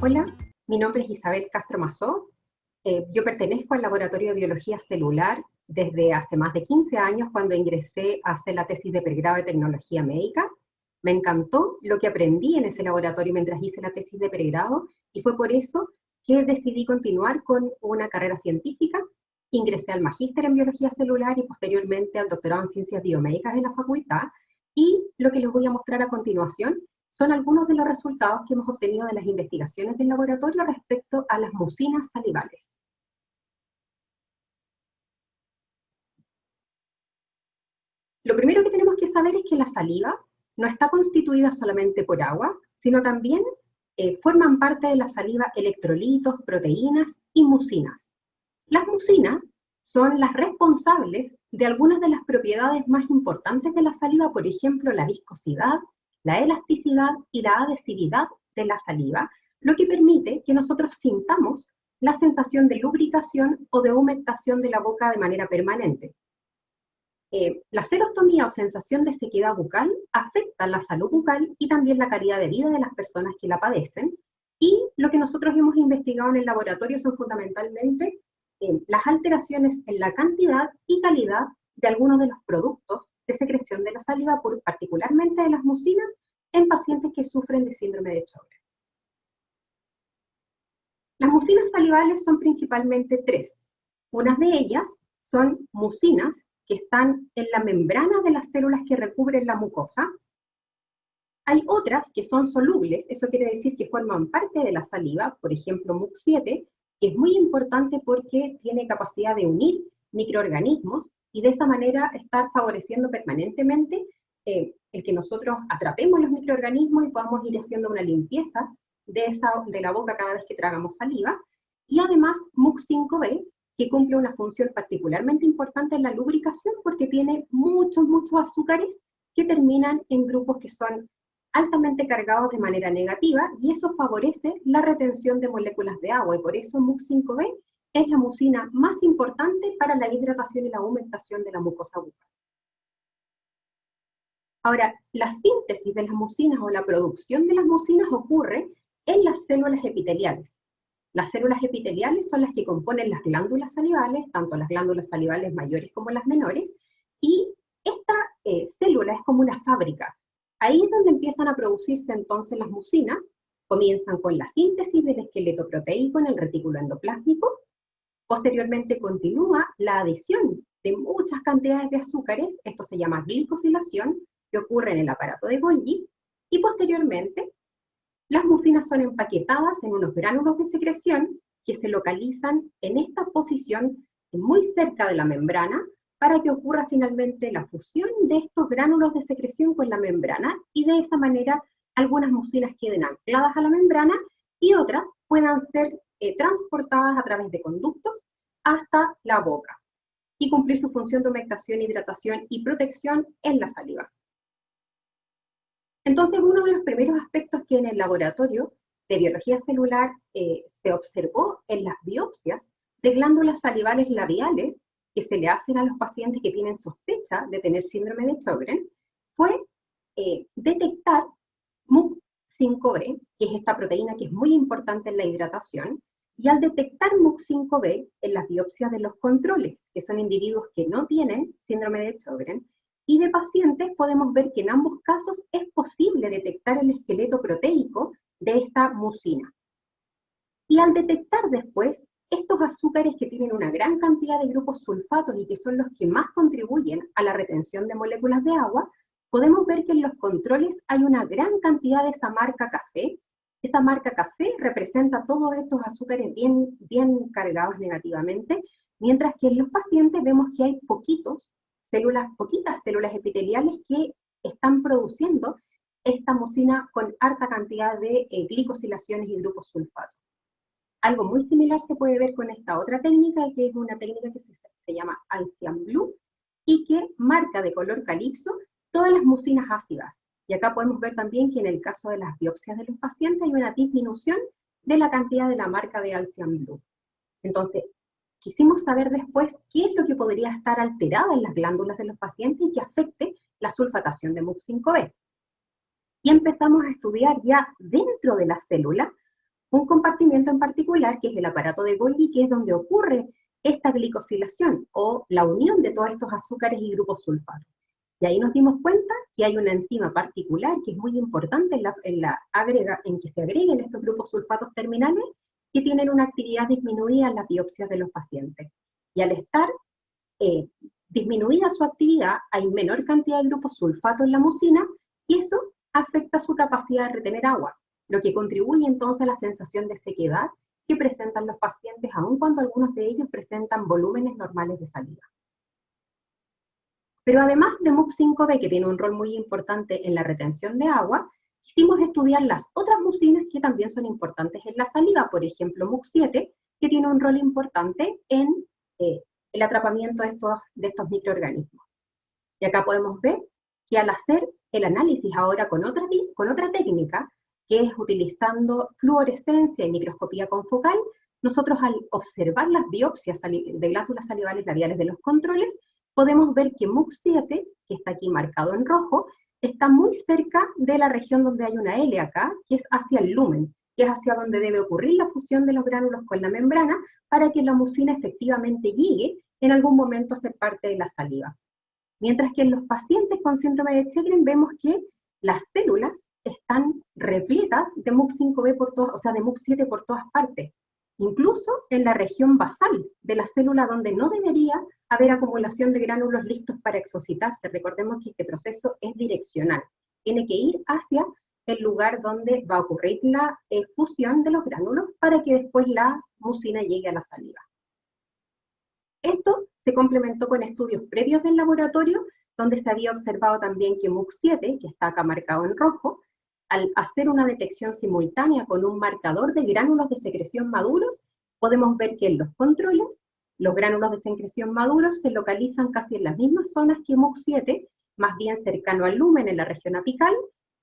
Hola, mi nombre es Isabel Castro Mazó. Yo pertenezco al Laboratorio de Biología Celular desde hace más de 15 años cuando ingresé a hacer la tesis de pregrado de Tecnología Médica. Me encantó lo que aprendí en ese laboratorio mientras hice la tesis de pregrado y fue por eso que decidí continuar con una carrera científica. Ingresé al magíster en Biología Celular y posteriormente al doctorado en Ciencias Biomédicas en la facultad. Y lo que les voy a mostrar a continuación son algunos de los resultados que hemos obtenido de las investigaciones del laboratorio respecto a las mucinas salivales. Lo primero que tenemos que saber es que la saliva no está constituida solamente por agua, sino también forman parte de la saliva electrolitos, proteínas y mucinas. Las mucinas son las responsables de algunas de las propiedades más importantes de la saliva, por ejemplo, la viscosidad, la elasticidad y la adhesividad de la saliva, lo que permite que nosotros sintamos la sensación de lubricación o de humectación de la boca de manera permanente. La xerostomía o sensación de sequedad bucal afecta la salud bucal y también la calidad de vida de las personas que la padecen, y lo que nosotros hemos investigado en el laboratorio son fundamentalmente las alteraciones en la cantidad y calidad de algunos de los productos de secreción de la saliva, particularmente de las mucinas, en pacientes que sufren de síndrome de Sjögren. Las mucinas salivales son principalmente tres. Unas de ellas son mucinas que están en la membrana de las células que recubren la mucosa. Hay otras que son solubles, eso quiere decir que forman parte de la saliva, por ejemplo MUC7, que es muy importante porque tiene capacidad de unir microorganismos y de esa manera estar favoreciendo permanentemente el que nosotros atrapemos los microorganismos y podamos ir haciendo una limpieza de la boca cada vez que tragamos saliva. Y además MUC5B, que cumple una función particularmente importante en la lubricación porque tiene muchos azúcares que terminan en grupos que son altamente cargados de manera negativa, y eso favorece la retención de moléculas de agua, y por eso MUC5B es la mucina más importante para la hidratación y la humectación de la mucosa bucal. Ahora, la síntesis de las mucinas o la producción de las mucinas ocurre en las células epiteliales. Las células epiteliales son las que componen las glándulas salivales, tanto las glándulas salivales mayores como las menores, y esta célula es como una fábrica. Ahí es donde empiezan a producirse entonces las mucinas. Comienzan con la síntesis del esqueleto proteico en el retículo endoplásmico. Posteriormente continúa la adición de muchas cantidades de azúcares, esto se llama glicosilación, que ocurre en el aparato de Golgi, y posteriormente las mucinas son empaquetadas en unos gránulos de secreción que se localizan en esta posición muy cerca de la membrana, para que ocurra finalmente la fusión de estos gránulos de secreción con la membrana, y de esa manera algunas mucinas queden ancladas a la membrana y otras puedan ser transportadas a través de conductos hasta la boca y cumplir su función de humectación, hidratación y protección en la saliva. Entonces, uno de los primeros aspectos que en el laboratorio de biología celular se observó en las biopsias de glándulas salivales labiales que se le hacen a los pacientes que tienen sospecha de tener síndrome de Sjögren fue detectar MUC5B, que es esta proteína que es muy importante en la hidratación, y al detectar MUC5B en las biopsias de los controles, que son individuos que no tienen síndrome de Sjögren, y de pacientes, podemos ver que en ambos casos es posible detectar el esqueleto proteico de esta mucina. Y al detectar después estos azúcares que tienen una gran cantidad de grupos sulfatos y que son los que más contribuyen a la retención de moléculas de agua, podemos ver que en los controles hay una gran cantidad de esa marca café. Esa marca café representa todos estos azúcares bien cargados negativamente, mientras que en los pacientes vemos que hay poquitas células epiteliales que están produciendo esta mucina con harta cantidad de glicosilaciones y grupos sulfatos. Algo muy similar se puede ver con esta otra técnica, que es una técnica que se llama Alcian Blue y que marca de color calipso todas las mucinas ácidas. Y acá podemos ver también que en el caso de las biopsias de los pacientes hay una disminución de la cantidad de la marca de Alcian Blue. Entonces, quisimos saber después qué es lo que podría estar alterado en las glándulas de los pacientes y que afecte la sulfatación de MUC5B. Y empezamos a estudiar ya dentro de la célula un compartimiento en particular, que es el aparato de Golgi, que es donde ocurre esta glicosilación o la unión de todos estos azúcares y grupos sulfatos. Y ahí nos dimos cuenta que hay una enzima particular que es muy importante en que se agreguen estos grupos sulfatos terminales que tienen una actividad disminuida en las biopsias de los pacientes. Y al estar disminuida su actividad, hay menor cantidad de grupos sulfato en la mucina y eso afecta su capacidad de retener agua, lo que contribuye entonces a la sensación de sequedad que presentan los pacientes, aun cuando algunos de ellos presentan volúmenes normales de saliva. Pero además de MUC5B, que tiene un rol muy importante en la retención de agua, quisimos estudiar las otras mucinas que también son importantes en la saliva, por ejemplo MUC7, que tiene un rol importante en el atrapamiento de estos microorganismos. Y acá podemos ver que al hacer el análisis ahora con otra técnica, que es utilizando fluorescencia y microscopía confocal, nosotros al observar las biopsias de glándulas salivales labiales de los controles, podemos ver que MUC7, que está aquí marcado en rojo, está muy cerca de la región donde hay una L acá, que es hacia el lumen, que es hacia donde debe ocurrir la fusión de los gránulos con la membrana para que la mucina efectivamente llegue en algún momento a ser parte de la saliva. Mientras que en los pacientes con síndrome de Sjögren vemos que las células están repletas de MUC5B de MUC7 por todas partes, incluso en la región basal de la célula donde no debería haber acumulación de gránulos listos para exocitarse. Recordemos que este proceso es direccional, tiene que ir hacia el lugar donde va a ocurrir la fusión de los gránulos para que después la mucina llegue a la saliva. Esto se complementó con estudios previos del laboratorio, donde se había observado también que MUC7, que está acá marcado en rojo, al hacer una detección simultánea con un marcador de gránulos de secreción maduros, podemos ver que en los controles, los gránulos de secreción maduros se localizan casi en las mismas zonas que MUC7, más bien cercano al lumen en la región apical,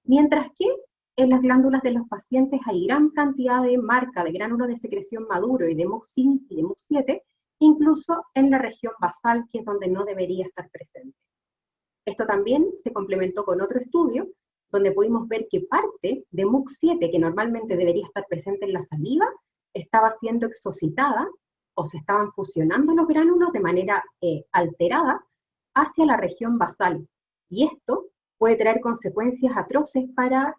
mientras que en las glándulas de los pacientes hay gran cantidad de marca de gránulos de secreción maduro y de MUC5 y de MUC7, incluso en la región basal, que es donde no debería estar presente. Esto también se complementó con otro estudio, donde pudimos ver que parte de MUC7, que normalmente debería estar presente en la saliva, estaba siendo exocitada, o se estaban fusionando los gránulos de manera alterada hacia la región basal. Y esto puede traer consecuencias atroces para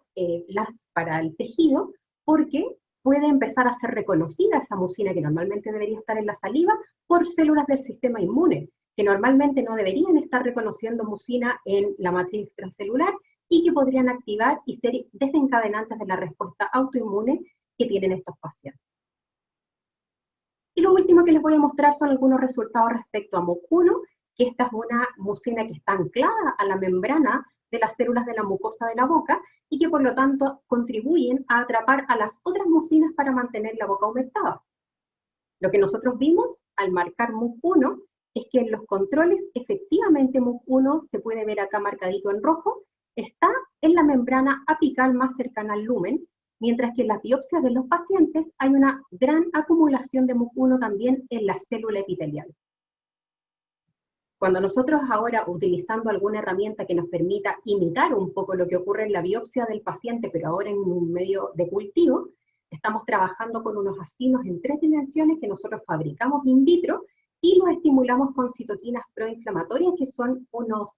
el tejido, porque puede empezar a ser reconocida esa mucina que normalmente debería estar en la saliva por células del sistema inmune, que normalmente no deberían estar reconociendo mucina en la matriz extracelular y que podrían activar y ser desencadenantes de la respuesta autoinmune que tienen estos pacientes. Y lo último que les voy a mostrar son algunos resultados respecto a MUC1, que esta es una mucina que está anclada a la membrana de las células de la mucosa de la boca y que por lo tanto contribuyen a atrapar a las otras mucinas para mantener la boca humectada. Lo que nosotros vimos al marcar MUC1 es que en los controles efectivamente MUC1 se puede ver acá marcadito en rojo, está en la membrana apical más cercana al lumen, mientras que en las biopsias de los pacientes hay una gran acumulación de MUC1 también en la célula epitelial. Cuando nosotros ahora, utilizando alguna herramienta que nos permita imitar un poco lo que ocurre en la biopsia del paciente, pero ahora en un medio de cultivo, estamos trabajando con unos acinos en 3 dimensiones que nosotros fabricamos in vitro y los estimulamos con citoquinas proinflamatorias, que son unos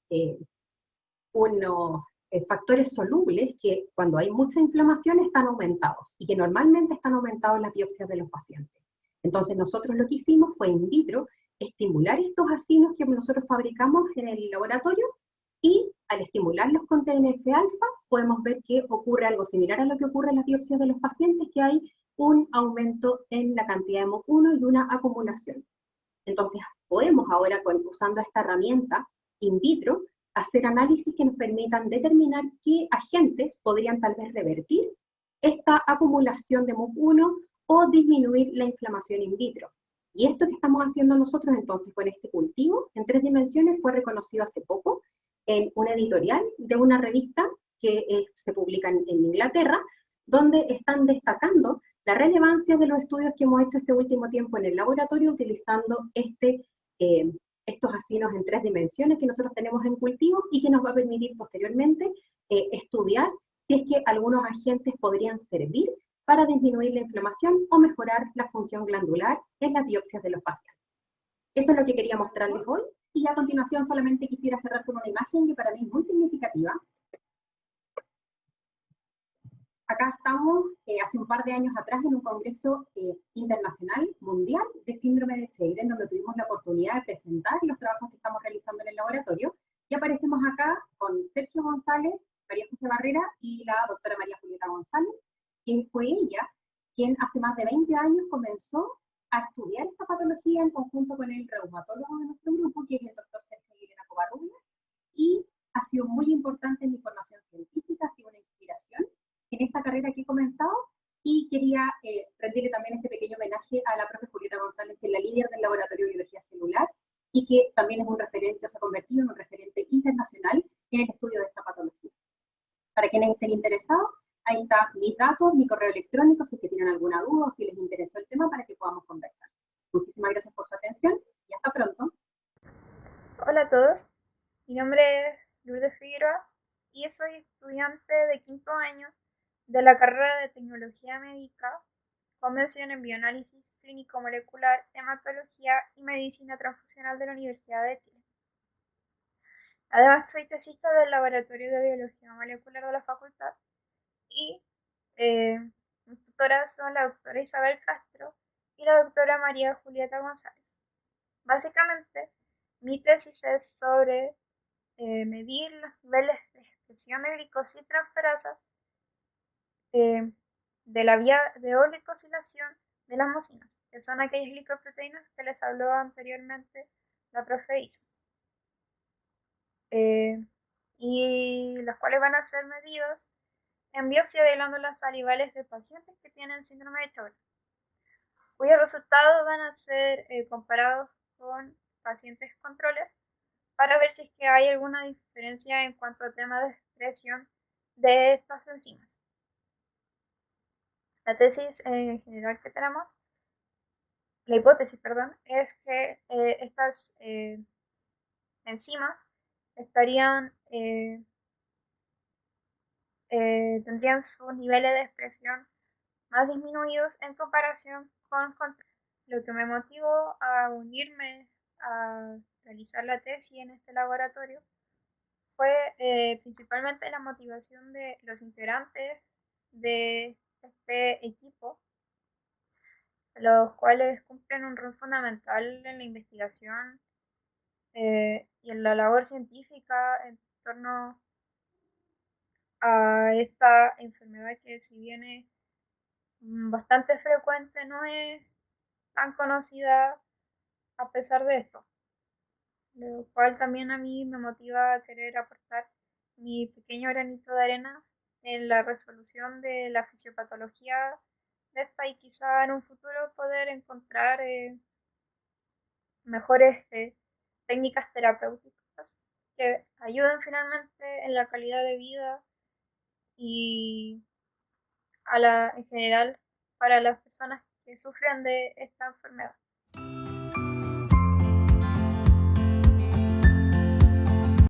factores solubles que cuando hay mucha inflamación están aumentados y que normalmente están aumentados en las biopsias de los pacientes. Entonces nosotros lo que hicimos fue in vitro estimular estos acinos que nosotros fabricamos en el laboratorio y al estimularlos con TNF-alfa podemos ver que ocurre algo similar a lo que ocurre en las biopsias de los pacientes, que hay un aumento en la cantidad de MUC1 y una acumulación. Entonces podemos ahora, usando esta herramienta in vitro, hacer análisis que nos permitan determinar qué agentes podrían tal vez revertir esta acumulación de MUC1 o disminuir la inflamación in vitro. Y esto que estamos haciendo nosotros entonces con este cultivo en 3 dimensiones fue reconocido hace poco en una editorial de una revista que se publica en Inglaterra, donde están destacando la relevancia de los estudios que hemos hecho este último tiempo en el laboratorio utilizando estos acinos en 3 dimensiones que nosotros tenemos en cultivo y que nos va a permitir posteriormente estudiar si es que algunos agentes podrían servir para disminuir la inflamación o mejorar la función glandular en las biopsias de los pacientes. Eso es lo que quería mostrarles hoy, y a continuación solamente quisiera cerrar con una imagen que para mí es muy significativa. Acá estamos hace un par de años atrás en un congreso internacional mundial de síndrome de Sjögren, en donde tuvimos la oportunidad de presentar los trabajos que estamos realizando en el laboratorio, y aparecemos acá con Sergio González, María José Barrera y la doctora María Julieta González, quien fue ella quien hace más de 20 años comenzó a estudiar esta patología en conjunto con el reumatólogo de nuestro grupo, que es el doctor Sergio Guillermo Covarrubias, y ha sido muy importante en mi formación científica, ha sido una inspiración en esta carrera que he comenzado, y quería rendirle también este pequeño homenaje a la profe Julieta González, que es la líder del Laboratorio de Biología Celular y que también es un referente, se ha convertido en un referente internacional en el estudio de esta patología. Para quienes estén interesados, ahí están mis datos, mi correo electrónico, si es que tienen alguna duda o si les interesó el tema, para que podamos conversar. Muchísimas gracias por su atención y hasta pronto. Hola a todos, mi nombre es Lourdes Figueroa y soy estudiante de quinto año de la carrera de Tecnología Médica con mención en Bioanálisis Clínico Molecular, Hematología y Medicina Transfusional de la Universidad de Chile. Además, soy tesista del Laboratorio de Biología Molecular de la Facultad y mis tutoras son la doctora Isabel Castro y la doctora María Julieta González. Básicamente, mi tesis es sobre medir los niveles de expresión de glicositransferasas de la vía de oligosilación de las mucinas, que son aquellas glicoproteínas que les habló anteriormente la profe Isa, y las cuales van a ser medidos en biopsia de glándulas salivales de pacientes que tienen síndrome de Sjögren, cuyos resultados van a ser comparados con pacientes controles para ver si es que hay alguna diferencia en cuanto a temas de expresión de estas enzimas. La tesis en general que tenemos, la hipótesis, perdón, es que estas enzimas estarían, tendrían sus niveles de expresión más disminuidos en comparación con control. Lo que me motivó a unirme a realizar la tesis en este laboratorio fue principalmente la motivación de los integrantes de este equipo, los cuales cumplen un rol fundamental en la investigación y en la labor científica en torno a esta enfermedad que, si bien es bastante frecuente, no es tan conocida a pesar de esto, lo cual también a mí me motiva a querer aportar mi pequeño granito de arena en la resolución de la fisiopatología de esta, y quizá en un futuro poder encontrar mejores técnicas terapéuticas que ayuden finalmente en la calidad de vida y en general para las personas que sufren de esta enfermedad.